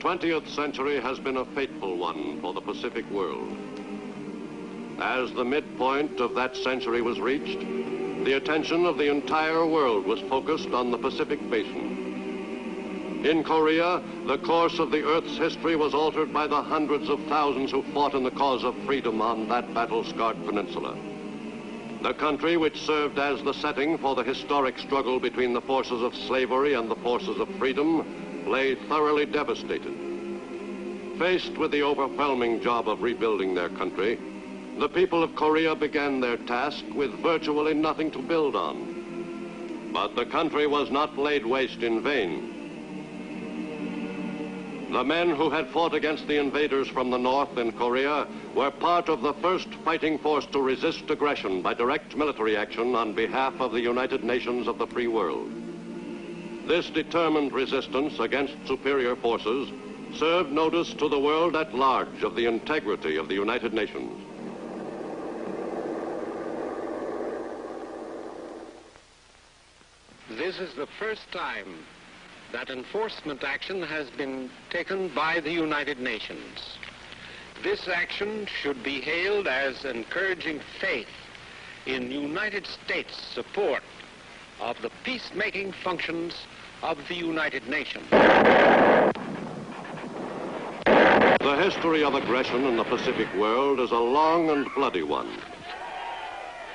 20th century has been a fateful one for the Pacific world. As the midpoint of that century was reached, the attention of the entire world was focused on the Pacific Basin. In Korea, the course of the Earth's history was altered by the hundreds of thousands who fought in the cause of freedom on that battle-scarred peninsula. The country which served as the setting for the historic struggle between the forces of slavery and the forces of freedom lay thoroughly devastated. Faced with the overwhelming job of rebuilding their country, the people of Korea began their task with virtually nothing to build on. But the country was not laid waste in vain. The men who had fought against the invaders from the north in Korea were part of the first fighting force to resist aggression by direct military action on behalf of the United Nations of the free world. This determined resistance against superior forces served notice to the world at large of the integrity of the United Nations. This is the first time that enforcement action has been taken by the United Nations. This action should be hailed as encouraging faith in United States support of the peacemaking functions of the United Nations. The history of aggression in the Pacific world is a long and bloody one.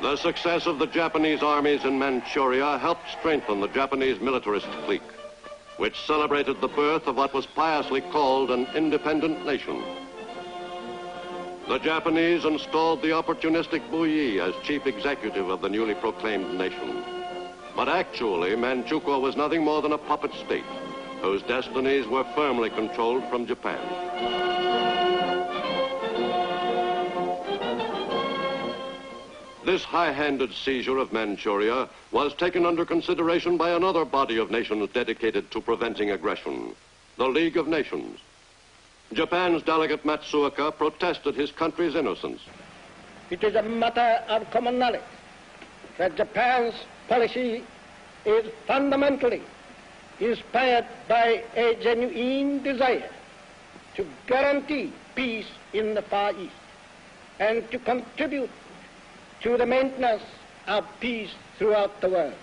The success of the Japanese armies in Manchuria helped strengthen the Japanese militarist clique, which celebrated the birth of what was piously called an independent nation. The Japanese installed the opportunistic Bouyi as chief executive of the newly proclaimed nation. But actually, Manchukuo was nothing more than a puppet state, whose destinies were firmly controlled from Japan. This high-handed seizure of Manchuria was taken under consideration by another body of nations dedicated to preventing aggression, the League of Nations. Japan's delegate Matsuoka protested his country's innocence. It is a matter of common knowledge that Japan's policy is fundamentally inspired by a genuine desire to guarantee peace in the Far East and to contribute to the maintenance of peace throughout the world.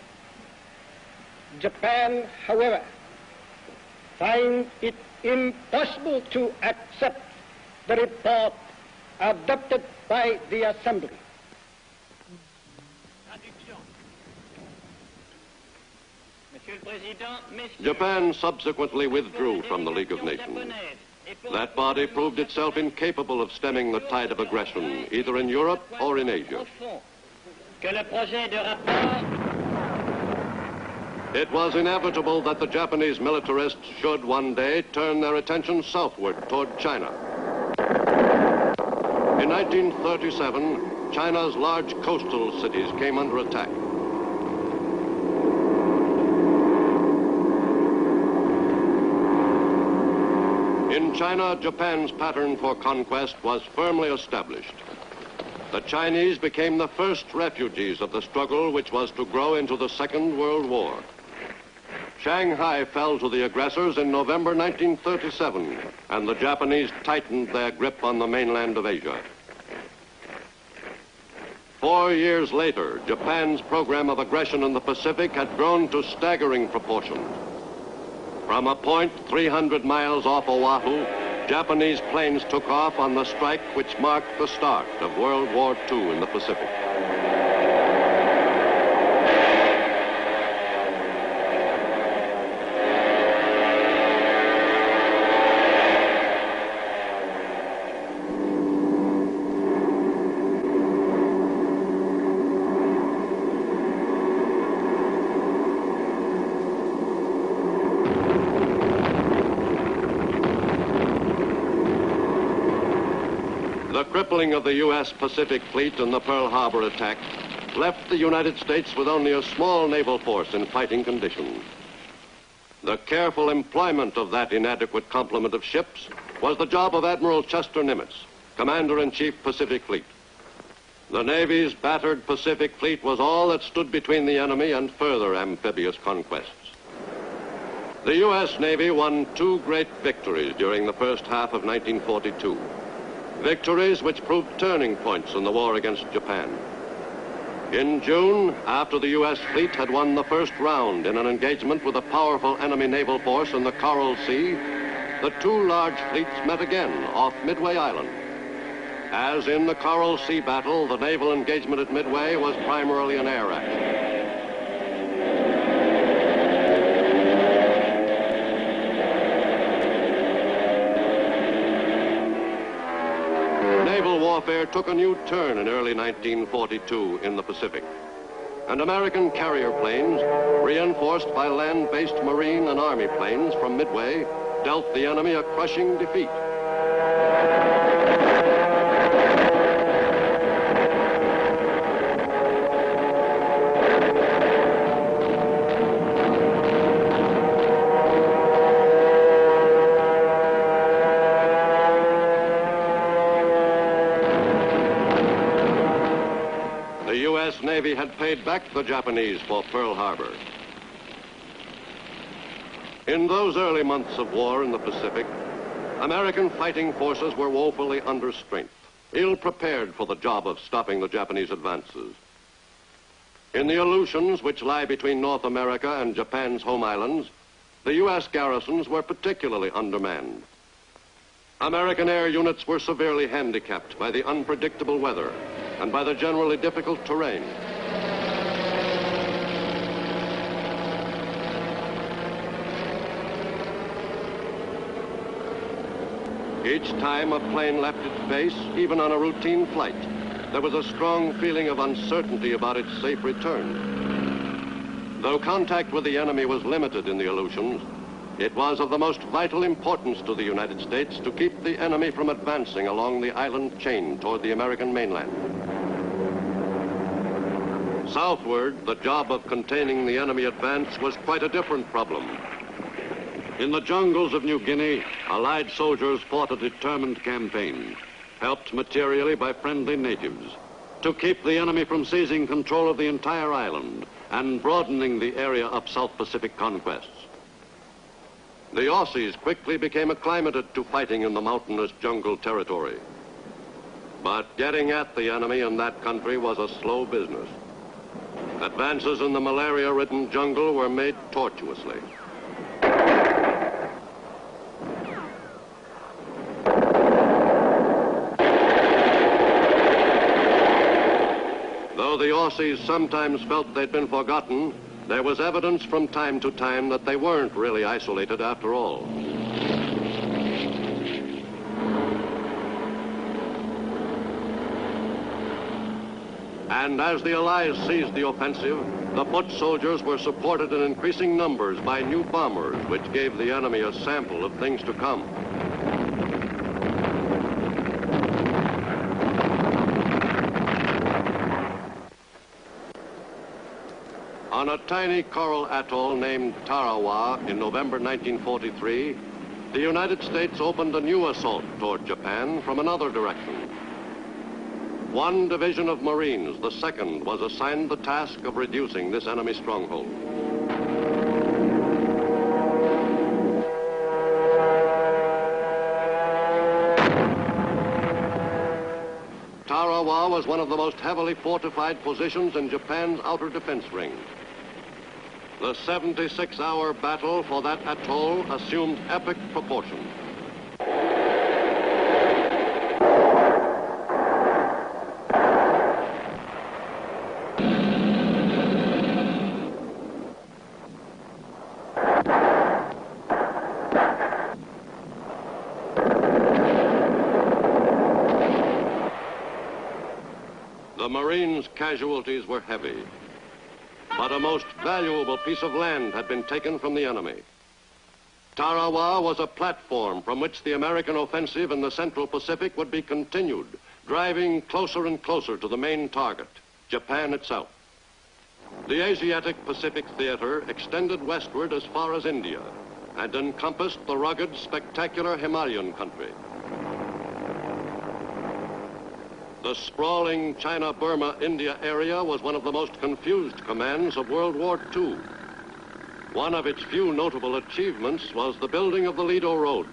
Japan, however, finds it impossible to accept the report adopted by the Assembly. Japan subsequently withdrew from the League of Nations. That body proved itself incapable of stemming the tide of aggression, either in Europe or in Asia. It was inevitable that the Japanese militarists should one day turn their attention southward toward China. In 1937, China's large coastal cities came under attack. In China, Japan's pattern for conquest was firmly established. The Chinese became the first refugees of the struggle which was to grow into the Second World War. Shanghai fell to the aggressors in November 1937, and the Japanese tightened their grip on the mainland of Asia. 4 years later, Japan's program of aggression in the Pacific had grown to staggering proportions. From a point 300 miles off Oahu, Japanese planes took off on the strike which marked the start of World War II in the Pacific. The crippling of the U.S. Pacific Fleet in the Pearl Harbor attack left the United States with only a small naval force in fighting condition. The careful employment of that inadequate complement of ships was the job of Admiral Chester Nimitz, Commander-in-Chief Pacific Fleet. The Navy's battered Pacific Fleet was all that stood between the enemy and further amphibious conquests. The U.S. Navy won two great victories during the first half of 1942. Victories which proved turning points in the war against Japan. In June, after the U.S. fleet had won the first round in an engagement with a powerful enemy naval force in the Coral Sea, the two large fleets met again off Midway Island. As in the Coral Sea battle, the naval engagement at Midway was primarily an air action. Naval warfare took a new turn in early 1942 in the Pacific, and American carrier planes, reinforced by land-based Marine and Army planes from Midway, dealt the enemy a crushing defeat. The U.S. Navy had paid back the Japanese for Pearl Harbor. In those early months of war in the Pacific, American fighting forces were woefully under strength, ill-prepared for the job of stopping the Japanese advances. In the Aleutians, which lie between North America and Japan's home islands, the U.S. garrisons were particularly undermanned. American air units were severely handicapped by the unpredictable weather and by the generally difficult terrain. Each time a plane left its base, even on a routine flight, there was a strong feeling of uncertainty about its safe return. Though contact with the enemy was limited in the Aleutians, it was of the most vital importance to the United States to keep the enemy from advancing along the island chain toward the American mainland. Southward, the job of containing the enemy advance was quite a different problem. In the jungles of New Guinea, Allied soldiers fought a determined campaign, helped materially by friendly natives, to keep the enemy from seizing control of the entire island and broadening the area of South Pacific conquests. The Aussies quickly became acclimated to fighting in the mountainous jungle territory. But getting at the enemy in that country was a slow business. Advances in the malaria-ridden jungle were made tortuously. Though the Aussies sometimes felt they'd been forgotten, there was evidence from time to time that they weren't really isolated after all. And as the Allies seized the offensive, the foot soldiers were supported in increasing numbers by new bombers, which gave the enemy a sample of things to come. On a tiny coral atoll named Tarawa in November 1943, the United States opened a new assault toward Japan from another direction. One division of Marines, the 2nd, was assigned the task of reducing this enemy stronghold. Tarawa was one of the most heavily fortified positions in Japan's outer defense ring. The 76-hour battle for that atoll assumed epic proportions. The Marines' casualties were heavy, but a most valuable piece of land had been taken from the enemy. Tarawa was a platform from which the American offensive in the Central Pacific would be continued, driving closer and closer to the main target, Japan itself. The Asiatic Pacific theater extended westward as far as India and encompassed the rugged, spectacular Himalayan country. The sprawling China-Burma-India area was one of the most confused commands of World War II. One of its few notable achievements was the building of the Lido Road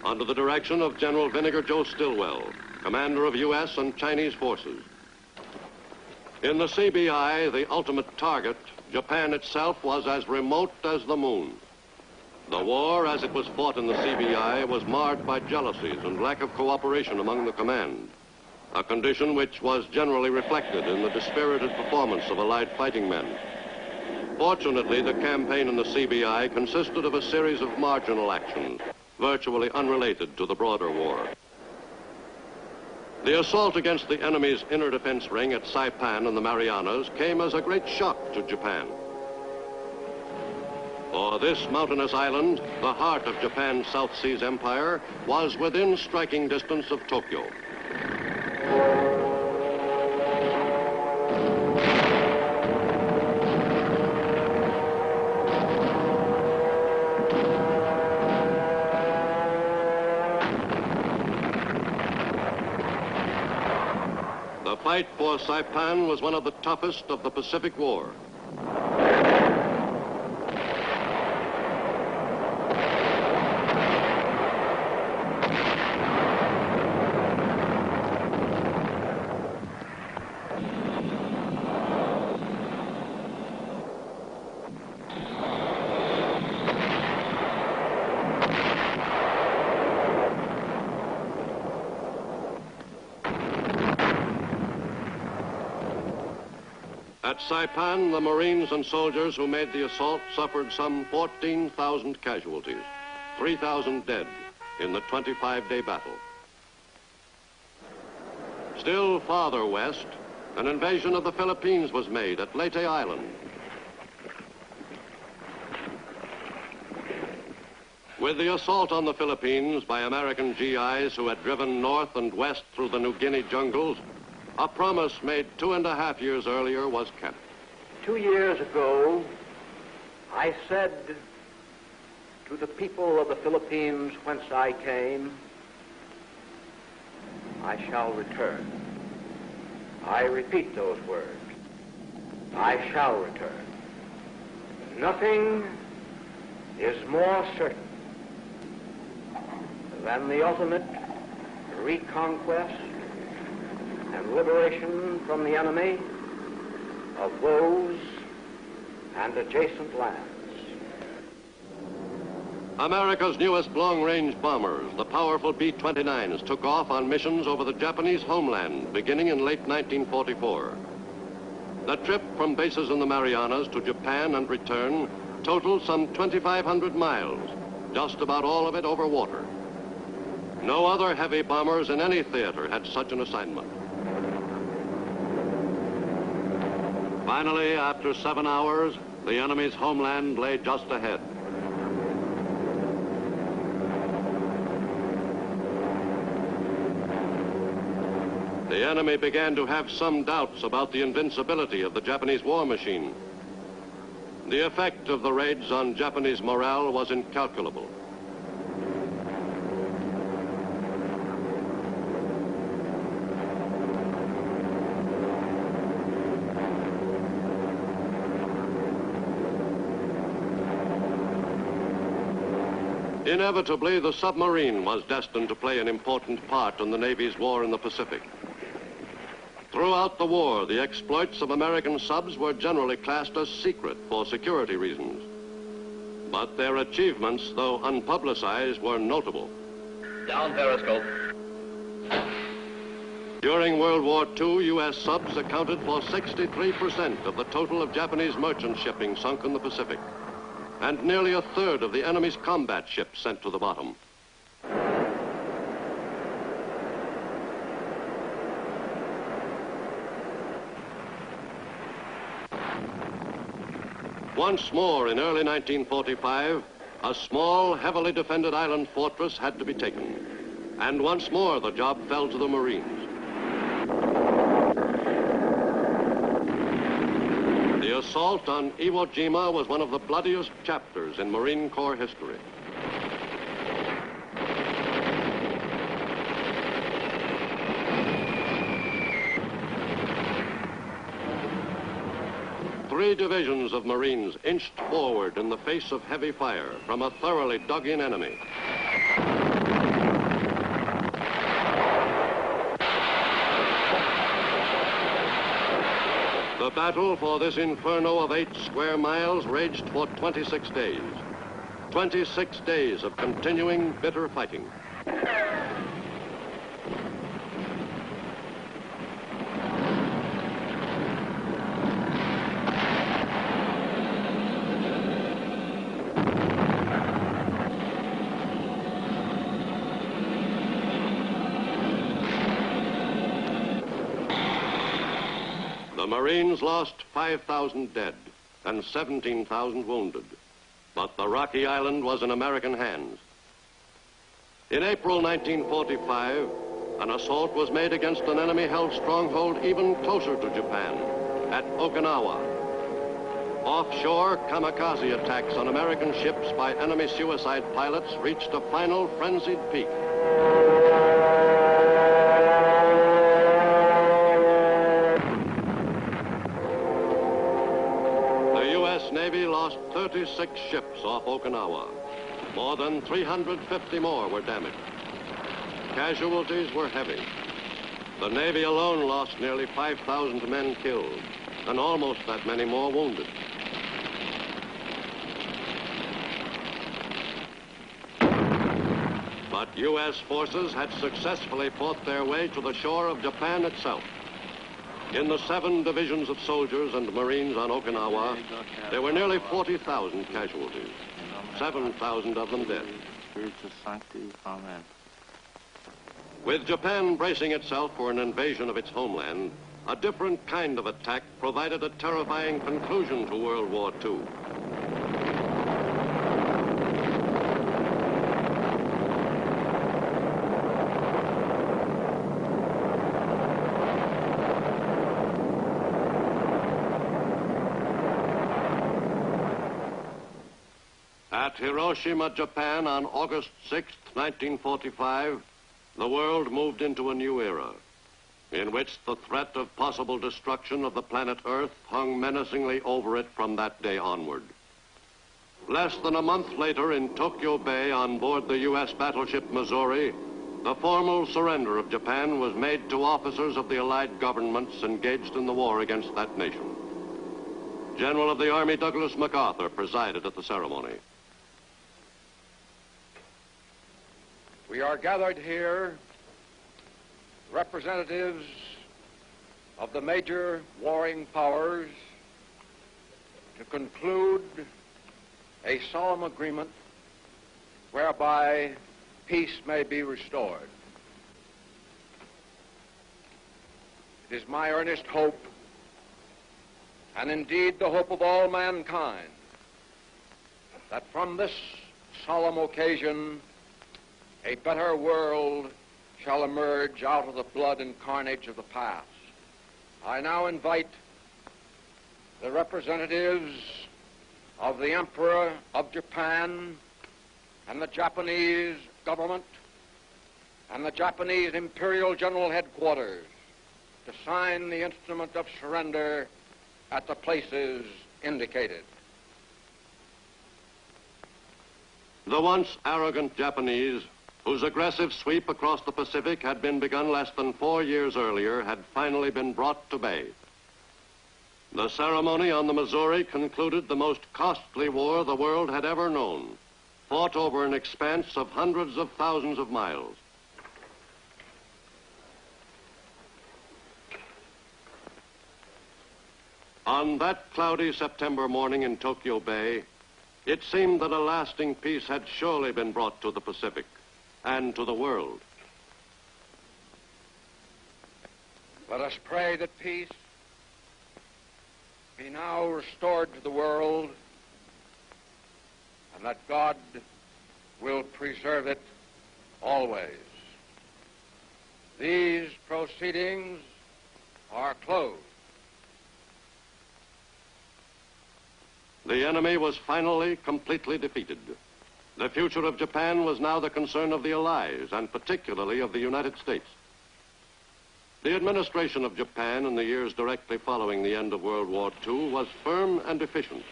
under the direction of General Vinegar Joe Stilwell, commander of U.S. and Chinese forces. In the CBI, the ultimate target, Japan itself was as remote as the moon. The war, as it was fought in the CBI, was marred by jealousies and lack of cooperation among the command, a condition which was generally reflected in the dispirited performance of Allied fighting men. Fortunately, the campaign in the CBI consisted of a series of marginal actions, virtually unrelated to the broader war. The assault against the enemy's inner defense ring at Saipan in the Marianas came as a great shock to Japan. For this mountainous island, the heart of Japan's South Seas Empire, was within striking distance of Tokyo. The fight for Saipan was one of the toughest of the Pacific War. At Saipan, the Marines and soldiers who made the assault suffered some 14,000 casualties, 3,000 dead in the 25-day battle. Still farther west, an invasion of the Philippines was made at Leyte Island. With the assault on the Philippines by American GIs who had driven north and west through the New Guinea jungles, a promise made 2.5 years earlier was kept. 2 years ago, I said to the people of the Philippines whence I came, I shall return. I repeat those words. I shall return. Nothing is more certain than the ultimate reconquest and liberation from the enemy of those and adjacent lands. America's newest long-range bombers, the powerful B-29s, took off on missions over the Japanese homeland beginning in late 1944. The trip from bases in the Marianas to Japan and return totaled some 2,500 miles, just about all of it over water. No other heavy bombers in any theater had such an assignment. Finally, after 7 hours, the enemy's homeland lay just ahead. The enemy began to have some doubts about the invincibility of the Japanese war machine. The effect of the raids on Japanese morale was incalculable. Inevitably, the submarine was destined to play an important part in the Navy's war in the Pacific. Throughout the war, the exploits of American subs were generally classed as secret for security reasons. But their achievements, though unpublicized, were notable. Down periscope. During World War II, U.S. subs accounted for 63% of the total of Japanese merchant shipping sunk in the Pacific, and nearly a third of the enemy's combat ships sent to the bottom. Once more, in early 1945, a small, heavily defended island fortress had to be taken. And once more, the job fell to the Marines. The assault on Iwo Jima was one of the bloodiest chapters in Marine Corps history. 3 divisions of Marines inched forward in the face of heavy fire from a thoroughly dug-in enemy. The battle for this inferno of 8 square miles raged for 26 days. 26 days of continuing bitter fighting. The Marines lost 5,000 dead and 17,000 wounded, but the rocky island was in American hands. In April 1945, an assault was made against an enemy-held stronghold even closer to Japan, at Okinawa. Offshore, kamikaze attacks on American ships by enemy suicide pilots reached a final frenzied peak. Navy lost 36 ships off Okinawa. More than 350 more were damaged. Casualties were heavy. The Navy alone lost nearly 5,000 men killed and almost that many more wounded. But U.S. forces had successfully fought their way to the shore of Japan itself. In the 7 divisions of soldiers and Marines on Okinawa, there were nearly 40,000 casualties, 7,000 of them dead. Amen. With Japan bracing itself for an invasion of its homeland, a different kind of attack provided a terrifying conclusion to World War II. At Hiroshima, Japan, on August 6, 1945, the world moved into a new era, in which the threat of possible destruction of the planet Earth hung menacingly over it from that day onward. Less than a month later, in Tokyo Bay, on board the U.S. battleship Missouri, the formal surrender of Japan was made to officers of the Allied governments engaged in the war against that nation. General of the Army Douglas MacArthur presided at the ceremony. We are gathered here, representatives of the major warring powers, to conclude a solemn agreement whereby peace may be restored. It is my earnest hope, and indeed the hope of all mankind, that from this solemn occasion a better world shall emerge out of the blood and carnage of the past. I now invite the representatives of the Emperor of Japan and the Japanese government and the Japanese Imperial General Headquarters to sign the instrument of surrender at the places indicated. The once arrogant Japanese, whose aggressive sweep across the Pacific had been begun less than 4 years earlier, had finally been brought to bay. The ceremony on the Missouri concluded the most costly war the world had ever known, fought over an expanse of hundreds of thousands of miles. On that cloudy September morning in Tokyo Bay, it seemed that a lasting peace had surely been brought to the Pacific and to the world. Let us pray that peace be now restored to the world and that God will preserve it always. These proceedings are closed. The enemy was finally completely defeated. The future of Japan was now the concern of the Allies, and particularly of the United States. The administration of Japan in the years directly following the end of World War II was firm and efficient.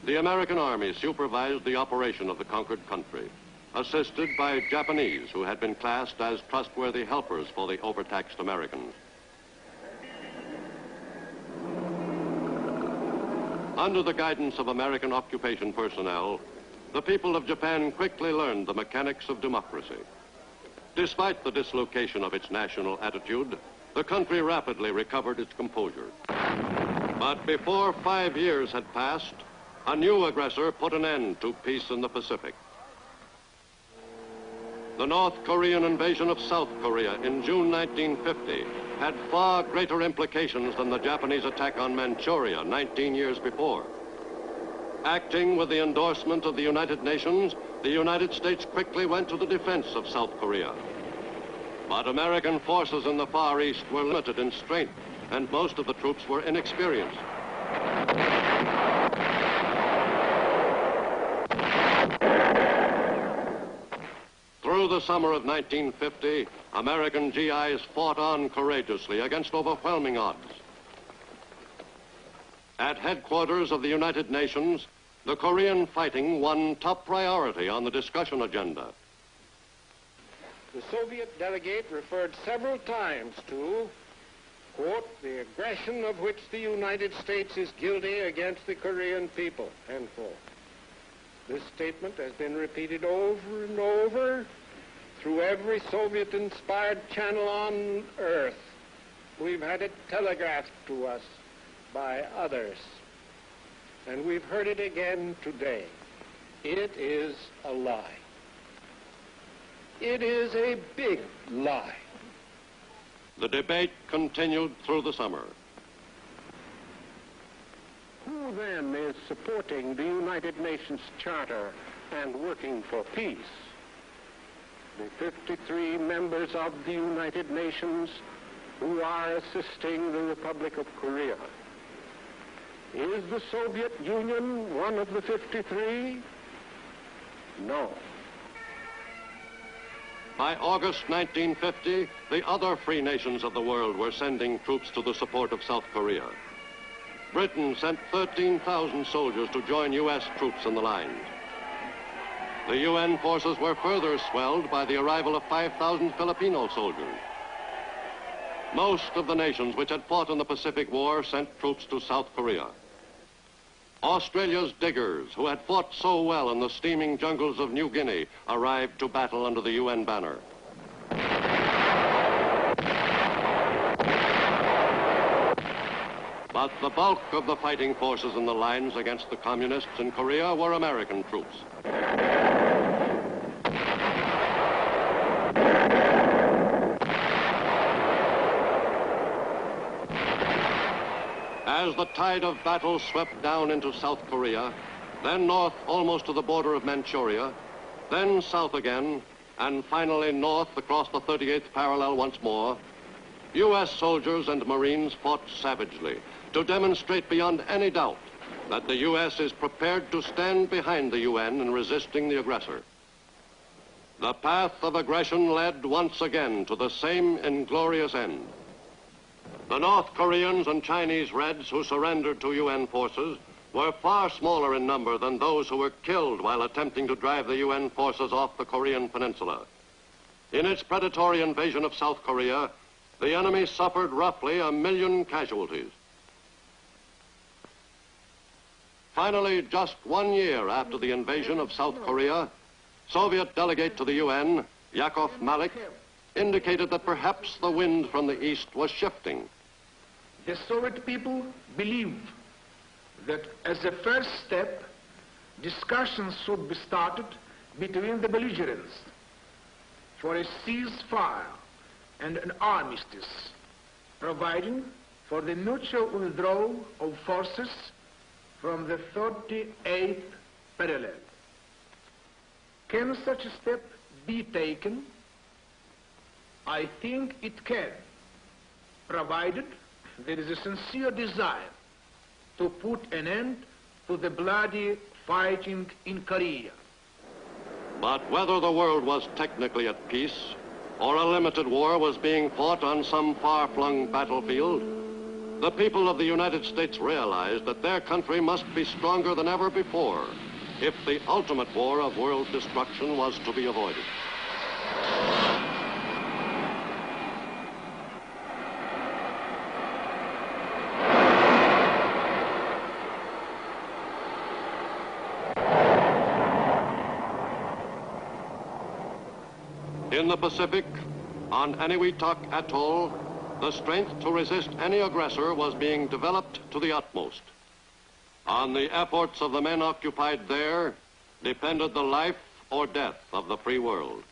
The American Army supervised the operation of the conquered country, assisted by Japanese who had been classed as trustworthy helpers for the overtaxed Americans. Under the guidance of American occupation personnel, the people of Japan quickly learned the mechanics of democracy. Despite the dislocation of its national attitude, the country rapidly recovered its composure. But before 5 years had passed, a new aggressor put an end to peace in the Pacific. The North Korean invasion of South Korea in June 1950 had far greater implications than the Japanese attack on Manchuria 19 years before. Acting with the endorsement of the United Nations, the United States quickly went to the defense of South Korea. But American forces in the Far East were limited in strength, and most of the troops were inexperienced. Through the summer of 1950, American GIs fought on courageously against overwhelming odds. At headquarters of the United Nations, the Korean fighting won top priority on the discussion agenda. The Soviet delegate referred several times to, quote, the aggression of which the United States is guilty against the Korean people, end quote. This statement has been repeated over and over through every Soviet-inspired channel on Earth. We've had it telegraphed to us by others, and we've heard it again today. It is a lie. It is a big lie. The debate continued through the summer. Who then is supporting the United Nations Charter and working for peace? The 53 members of the United Nations who are assisting the Republic of Korea. Is the Soviet Union one of the 53? No. By August 1950, the other free nations of the world were sending troops to the support of South Korea. Britain sent 13,000 soldiers to join U.S. troops in the lines. The UN forces were further swelled by the arrival of 5,000 Filipino soldiers. Most of the nations which had fought in the Pacific War sent troops to South Korea. Australia's diggers, who had fought so well in the steaming jungles of New Guinea, arrived to battle under the UN banner. But the bulk of the fighting forces in the lines against the communists in Korea were American troops. As the tide of battle swept down into South Korea, then north almost to the border of Manchuria, then south again, and finally north across the 38th parallel once more, U.S. soldiers and Marines fought savagely to demonstrate beyond any doubt that the U.S. is prepared to stand behind the UN in resisting the aggressor. The path of aggression led once again to the same inglorious end. The North Koreans and Chinese Reds who surrendered to UN forces were far smaller in number than those who were killed while attempting to drive the UN forces off the Korean peninsula. In its predatory invasion of South Korea, the enemy suffered roughly 1 million casualties. Finally, just 1 year after the invasion of South Korea, Soviet delegate to the UN, Yakov Malik, indicated that perhaps the wind from the east was shifting. The Soviet people believe that as a first step, discussions should be started between the belligerents for a ceasefire and an armistice, providing for the mutual withdrawal of forces from the 38th parallel. Can such a step be taken? I think it can, provided there is a sincere desire to put an end to the bloody fighting in Korea. But whether the world was technically at peace or a limited war was being fought on some far-flung battlefield, the people of the United States realized that their country must be stronger than ever before if the ultimate war of world destruction was to be avoided. In the Pacific, on Eniwetok Atoll, the strength to resist any aggressor was being developed to the utmost. On the efforts of the men occupied there depended the life or death of the free world.